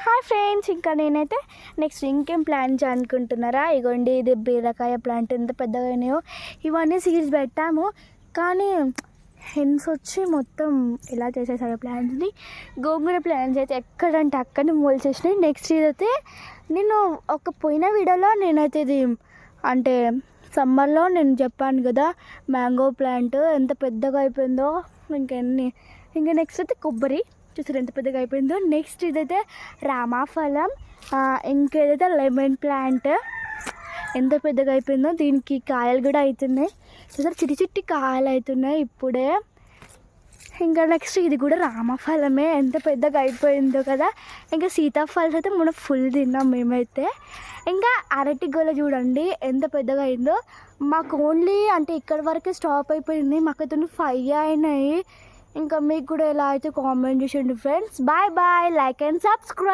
Hi friends, ఇంకా నేనైతే next ఇంకేం ప్లాన్ అనుకుంటున్నారా? ఇగోండి, ఇది బీరకాయ ప్లాంట్ ఎంత పెద్దగా అయినాయో. ఇవన్నీ సీడ్స్ పెట్టాము, కానీ హెన్స్ వచ్చి మొత్తం ఇలా చేసేసాడు ప్లాంట్ని. గోంగూర ప్లాంట్స్ అయితే ఎక్కడంటే అక్కడనే మోల్చేసినాయి. నెక్స్ట్ ఇదైతే నేను ఒక పోయిన వీడియోలో నేనైతే ఇది అంటే సమ్మర్లో నేను చెప్పాను కదా, మ్యాంగో ప్లాంట్ ఎంత పెద్దగా అయిపోయిందో. ఇంకా నెక్స్ట్ అయితే కొబ్బరి చూసారు ఎంత పెద్దగా అయిపోయిందో. నెక్స్ట్ ఇదైతే రామాఫలం, ఇంకేదైతే లెమన్ ప్లాంట్ ఎంత పెద్దగా అయిపోయిందో. దీనికి కాయలు కూడా అవుతున్నాయి చూసారు, చిట్టి చిట్టి కాయలు అవుతున్నాయి ఇప్పుడే. ఇంకా నెక్స్ట్ ఇది కూడా రామఫలమే, ఎంత పెద్దగా అయిపోయిందో కదా. ఇంకా సీతాఫలాలు అయితే మనం ఫుల్ తిన్నాం మేమైతే. ఇంకా అరటి గోల చూడండి ఎంత పెద్దగా అయిందో. మాకు ఓన్లీ అంటే ఇక్కడ వరకే స్టాప్ అయిపోయింది, మాకైతే 5 అయినాయి. ఇంకా మీకు కూడా ఎలా అయితే కామెంట్ చేయండి friends. Bye bye, like and subscribe.